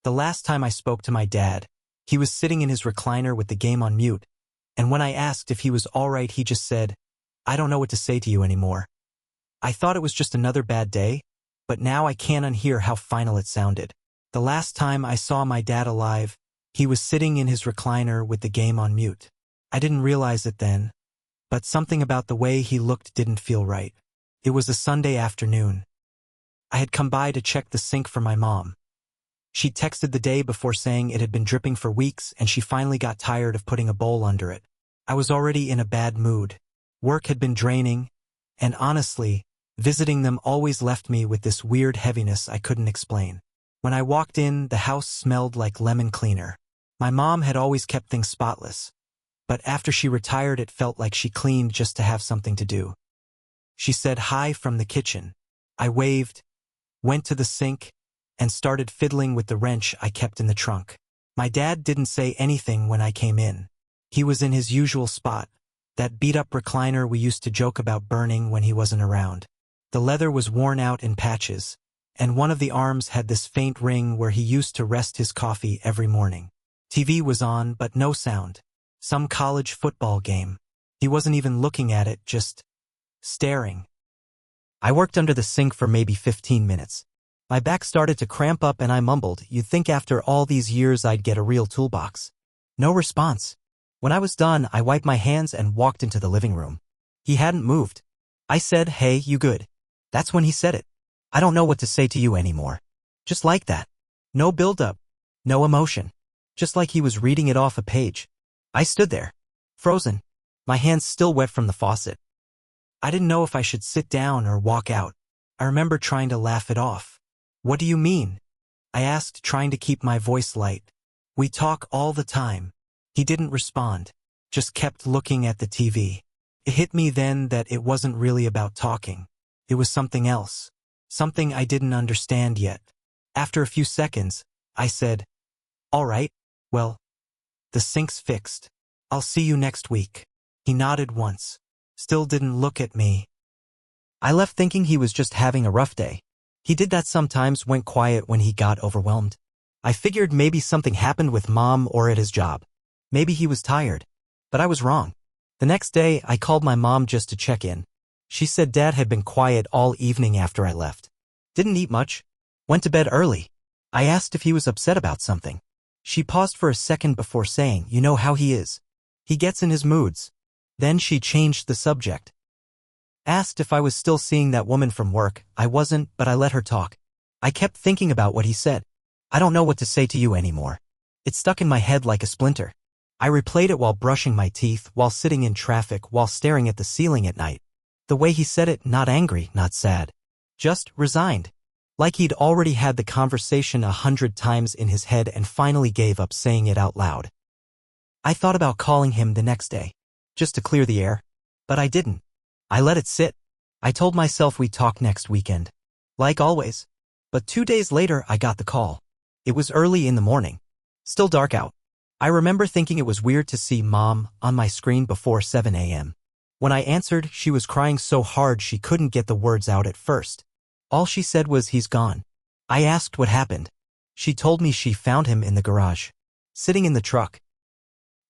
The last time I spoke to my dad, he was sitting in his recliner with the game on mute, and when I asked if he was all right, he just said, "I don't know what to say to you anymore." I thought it was just another bad day, but now I can't unhear how final it sounded. The last time I saw my dad alive, he was sitting in his recliner with the game on mute. I didn't realize it then, but something about the way he looked didn't feel right. It was a Sunday afternoon. I had come by to check the sink for my mom. She texted the day before saying it had been dripping for weeks and she finally got tired of putting a bowl under it. I was already in a bad mood. Work had been draining, and honestly, visiting them always left me with this weird heaviness I couldn't explain. When I walked in, the house smelled like lemon cleaner. My mom had always kept things spotless, but after she retired it felt like she cleaned just to have something to do. She said hi from the kitchen. I waved, went to the sink, and started fiddling with the wrench I kept in the trunk. My dad didn't say anything when I came in. He was in his usual spot, that beat-up recliner we used to joke about burning when he wasn't around. The leather was worn out in patches, and one of the arms had this faint ring where he used to rest his coffee every morning. TV was on, but no sound. Some college football game. He wasn't even looking at it, just staring. I worked under the sink for maybe 15 minutes. My back started to cramp up and I mumbled, "You'd think after all these years I'd get a real toolbox." No response. When I was done, I wiped my hands and walked into the living room. He hadn't moved. I said, "Hey, you good?" That's when he said it. "I don't know what to say to you anymore." Just like that. No build-up. No emotion. Just like he was reading it off a page. I stood there, frozen, my hands still wet from the faucet. I didn't know if I should sit down or walk out. I remember trying to laugh it off. "What do you mean?" I asked, trying to keep my voice light. "We talk all the time." He didn't respond, just kept looking at the TV. It hit me then that it wasn't really about talking. It was something else, something I didn't understand yet. After a few seconds, I said, "All right, well, the sink's fixed. I'll see you next week." He nodded once, still didn't look at me. I left thinking he was just having a rough day. He did that sometimes, went quiet when he got overwhelmed. I figured maybe something happened with Mom or at his job. Maybe he was tired. But I was wrong. The next day, I called my mom just to check in. She said Dad had been quiet all evening after I left. Didn't eat much. Went to bed early. I asked if he was upset about something. She paused for a second before saying, "You know how he is. He gets in his moods." Then she changed the subject. Asked if I was still seeing that woman from work. I wasn't, but I let her talk. I kept thinking about what he said. "I don't know what to say to you anymore." It stuck in my head like a splinter. I replayed it while brushing my teeth, while sitting in traffic, while staring at the ceiling at night. The way he said it, not angry, not sad. Just resigned. Like he'd already had the conversation 100 times in his head and finally gave up saying it out loud. I thought about calling him the next day, just to clear the air. But I didn't. I let it sit. I told myself we'd talk next weekend. Like always. But 2 days later, I got the call. It was early in the morning. Still dark out. I remember thinking it was weird to see Mom on my screen before 7 a.m. When I answered, she was crying so hard she couldn't get the words out at first. All she said was, "He's gone." I asked what happened. She told me she found him in the garage, sitting in the truck.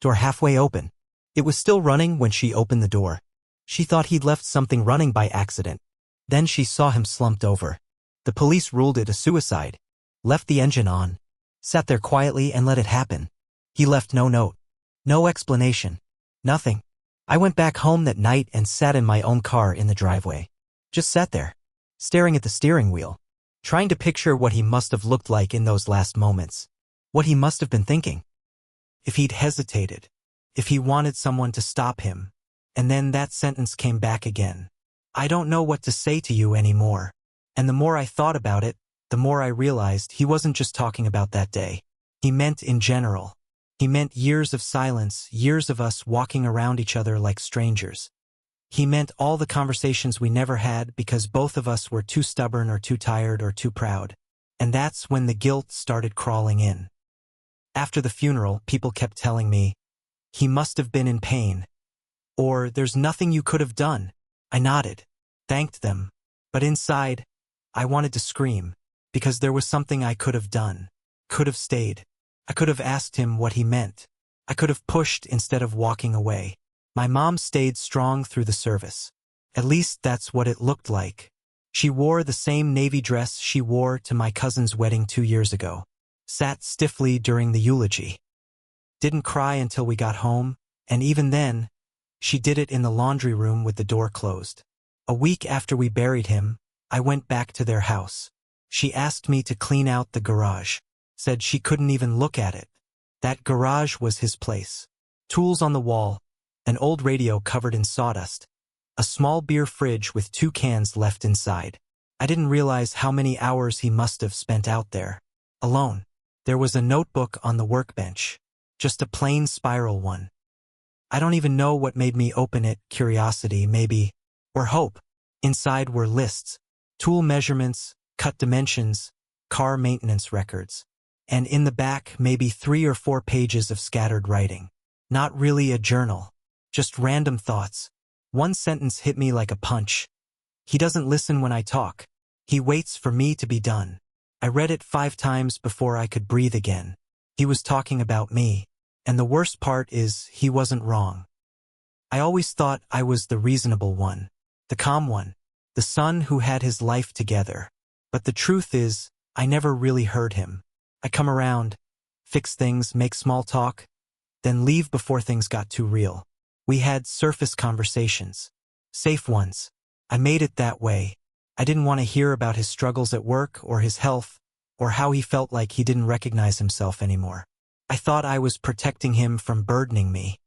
Door halfway open. It was still running when she opened the door. She thought he'd left something running by accident. Then she saw him slumped over. The police ruled it a suicide. Left the engine on. Sat there quietly and let it happen. He left no note. No explanation. Nothing. I went back home that night and sat in my own car in the driveway. Just sat there, staring at the steering wheel, trying to picture what he must have looked like in those last moments. What he must have been thinking. If he'd hesitated. If he wanted someone to stop him. And then that sentence came back again. "I don't know what to say to you anymore." And the more I thought about it, the more I realized he wasn't just talking about that day. He meant in general. He meant years of silence, years of us walking around each other like strangers. He meant all the conversations we never had because both of us were too stubborn or too tired or too proud. And that's when the guilt started crawling in. After the funeral, people kept telling me, "He must have been in pain." Or, "There's nothing you could have done." I nodded, thanked them. But inside, I wanted to scream, because there was something I could have done. Could have stayed. I could have asked him what he meant. I could have pushed instead of walking away. My mom stayed strong through the service. At least that's what it looked like. She wore the same navy dress she wore to my cousin's wedding 2 years ago. Sat stiffly during the eulogy. Didn't cry until we got home, and even then, she did it in the laundry room with the door closed. A week after we buried him, I went back to their house. She asked me to clean out the garage. Said she couldn't even look at it. That garage was his place. Tools on the wall, an old radio covered in sawdust, a small beer fridge with 2 cans left inside. I didn't realize how many hours he must have spent out there. Alone. There was a notebook on the workbench. Just a plain spiral one. I don't even know what made me open it, curiosity maybe, or hope. Inside were lists, tool measurements, cut dimensions, car maintenance records. And in the back, maybe 3 or 4 pages of scattered writing. Not really a journal. Just random thoughts. One sentence hit me like a punch. He doesn't listen when I talk. He waits for me to be done. I read it 5 times before I could breathe again. He was talking about me. And the worst part is, he wasn't wrong. I always thought I was the reasonable one. The calm one. The son who had his life together. But the truth is, I never really heard him. I come around, fix things, make small talk, then leave before things got too real. We had surface conversations. Safe ones. I made it that way. I didn't want to hear about his struggles at work or his health, or how he felt like he didn't recognize himself anymore. I thought I was protecting him from burdening me.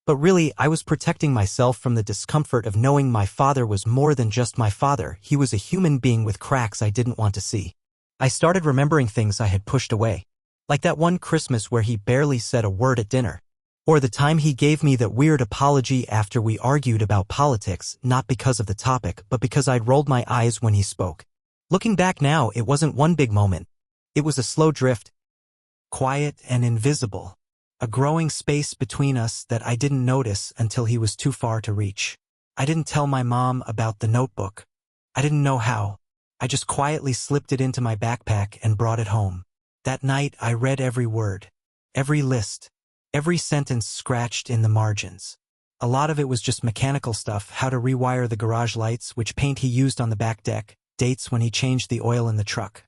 But really, I was protecting myself from the discomfort of knowing my father was more than just my father. He was a human being with cracks I didn't want to see. I started remembering things I had pushed away. Like that one Christmas where he barely said a word at dinner. Or the time he gave me that weird apology after we argued about politics, not because of the topic, but because I'd rolled my eyes when he spoke. Looking back now, it wasn't one big moment. It was a slow drift. Quiet and invisible. A growing space between us that I didn't notice until he was too far to reach. I didn't tell my mom about the notebook. I didn't know how. I just quietly slipped it into my backpack and brought it home. That night I read every word, every list, every sentence scratched in the margins. A lot of it was just mechanical stuff, how to rewire the garage lights, which paint he used on the back deck, dates when he changed the oil in the truck.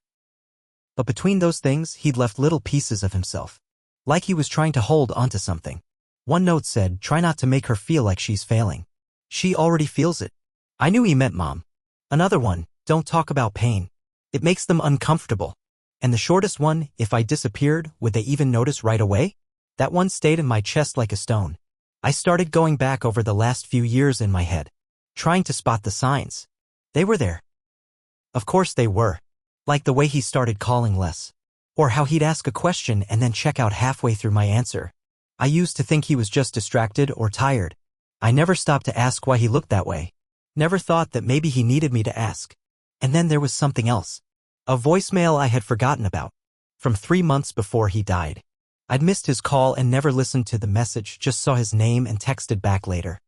But between those things, he'd left little pieces of himself. Like he was trying to hold onto something. One note said, "Try not to make her feel like she's failing. She already feels it." I knew he meant Mom. Another one, "Don't talk about pain. It makes them uncomfortable." And the shortest one, "If I disappeared, would they even notice right away?" That one stayed in my chest like a stone. I started going back over the last few years in my head, trying to spot the signs. They were there. Of course they were. Like the way he started calling less. Or how he'd ask a question and then check out halfway through my answer. I used to think he was just distracted or tired. I never stopped to ask why he looked that way. Never thought that maybe he needed me to ask. And then there was something else. A voicemail I had forgotten about. From 3 months before he died. I'd missed his call and never listened to the message, just saw his name and texted back later.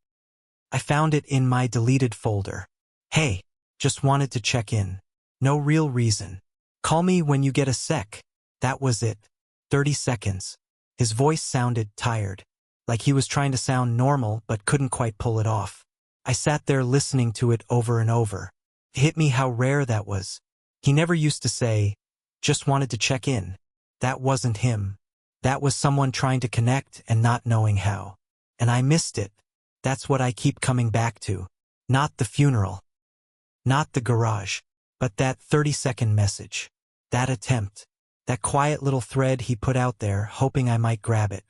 I found it in my deleted folder. "Hey, just wanted to check in. No real reason. Call me when you get a sec." That was it. 30 seconds. His voice sounded tired. Like he was trying to sound normal but couldn't quite pull it off. I sat there listening to it over and over. It hit me how rare that was. He never used to say, "Just wanted to check in." That wasn't him. That was someone trying to connect and not knowing how. And I missed it. That's what I keep coming back to. Not the funeral. Not the garage. But that 30-second message. That attempt. That quiet little thread he put out there, hoping I might grab it.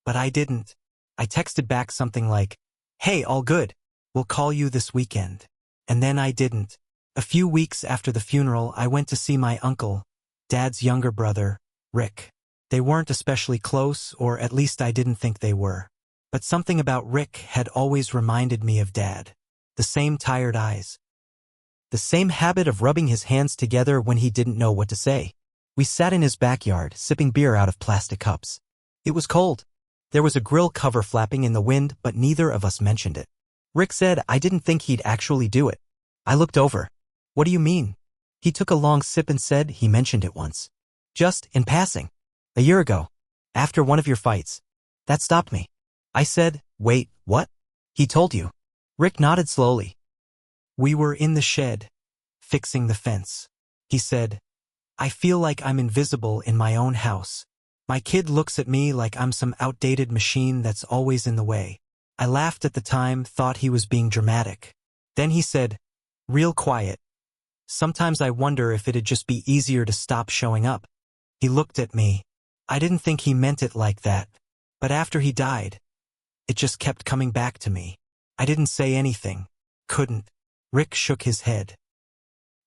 But I didn't. I texted back something like, "Hey, all good. We'll call you this weekend." And then I didn't. A few weeks after the funeral, I went to see my uncle, Dad's younger brother, Rick. They weren't especially close, or at least I didn't think they were. But something about Rick had always reminded me of Dad. The same tired eyes. The same habit of rubbing his hands together when he didn't know what to say. We sat in his backyard, sipping beer out of plastic cups. It was cold. There was a grill cover flapping in the wind, but neither of us mentioned it. Rick said I didn't think he'd actually do it. I looked over. "What do you mean?" He took a long sip and said he mentioned it once. Just in passing. A year ago. After one of your fights. That stopped me. I said, wait, what? He told you. Rick nodded slowly. We were in the shed, fixing the fence. He said, I feel like I'm invisible in my own house. My kid looks at me like I'm some outdated machine that's always in the way. I laughed at the time, thought he was being dramatic. Then he said, real quiet. Sometimes I wonder if it'd just be easier to stop showing up. He looked at me. I didn't think he meant it like that. But after he died, it just kept coming back to me. I didn't say anything. Couldn't. Rick shook his head.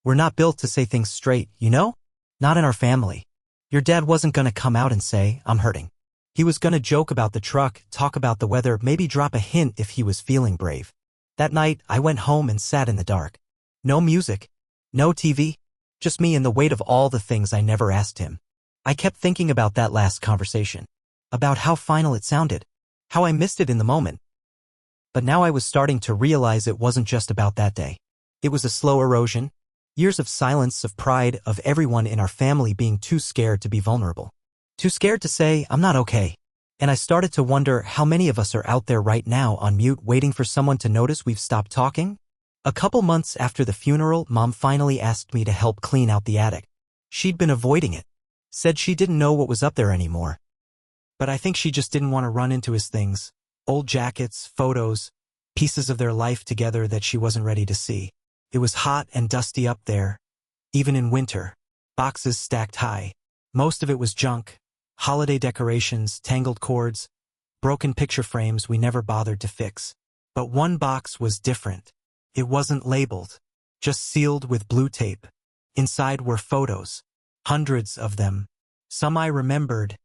We're not built to say things straight, you know? Not in our family. Your dad wasn't gonna come out and say, I'm hurting. He was gonna joke about the truck, talk about the weather, maybe drop a hint if he was feeling brave. That night, I went home and sat in the dark. No music. No TV. Just me and the weight of all the things I never asked him. I kept thinking about that last conversation. About how final it sounded. How I missed it in the moment. But now I was starting to realize it wasn't just about that day. It was a slow erosion. Years of silence, of pride, of everyone in our family being too scared to be vulnerable. Too scared to say, I'm not okay. And I started to wonder how many of us are out there right now on mute waiting for someone to notice we've stopped talking? A couple months after the funeral, Mom finally asked me to help clean out the attic. She'd been avoiding it. Said she didn't know what was up there anymore. But I think she just didn't want to run into his things. Old jackets, photos, pieces of their life together that she wasn't ready to see. It was hot and dusty up there, even in winter. Boxes stacked high. Most of it was junk. Holiday decorations, tangled cords, broken picture frames we never bothered to fix. But one box was different. It wasn't labeled, just sealed with blue tape. Inside were photos. Hundreds of them. Some I remembered.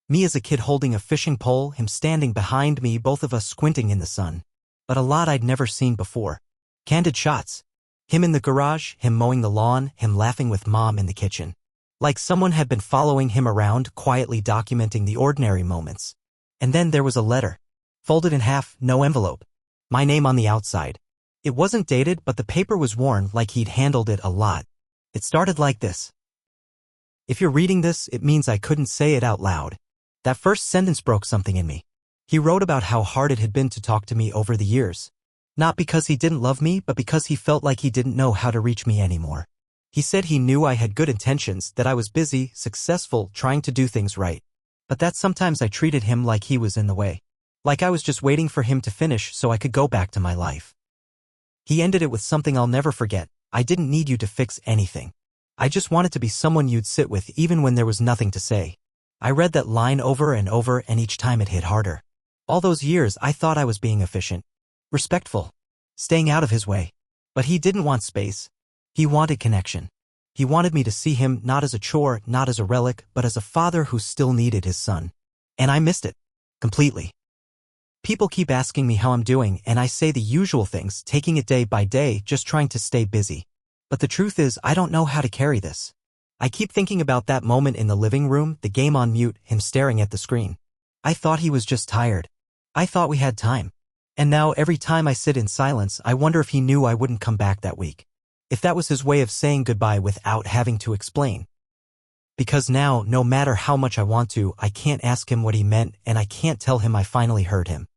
Me as a kid holding a fishing pole, him standing behind me, both of us squinting in the sun. But a lot I'd never seen before. Candid shots. Him in the garage, him mowing the lawn, him laughing with Mom in the kitchen. Like someone had been following him around, quietly documenting the ordinary moments. And then there was a letter. Folded in half, no envelope. My name on the outside. It wasn't dated, but the paper was worn like he'd handled it a lot. It started like this. If you're reading this, it means I couldn't say it out loud. That first sentence broke something in me. He wrote about how hard it had been to talk to me over the years. Not because he didn't love me, but because he felt like he didn't know how to reach me anymore. He said he knew I had good intentions, that I was busy, successful, trying to do things right. But that sometimes I treated him like he was in the way. Like I was just waiting for him to finish so I could go back to my life. He ended it with something I'll never forget. I didn't need you to fix anything. I just wanted to be someone you'd sit with even when there was nothing to say. I read that line over and over, and each time it hit harder. All those years I thought I was being efficient. Respectful. Staying out of his way. But he didn't want space. He wanted connection. He wanted me to see him not as a chore, not as a relic, but as a father who still needed his son. And I missed it. Completely. People keep asking me how I'm doing, and I say the usual things, taking it day by day, just trying to stay busy. But the truth is, I don't know how to carry this. I keep thinking about that moment in the living room, the game on mute, him staring at the screen. I thought he was just tired. I thought we had time. And now every time I sit in silence, I wonder if he knew I wouldn't come back that week. If that was his way of saying goodbye without having to explain. Because now, no matter how much I want to, I can't ask him what he meant, and I can't tell him I finally heard him.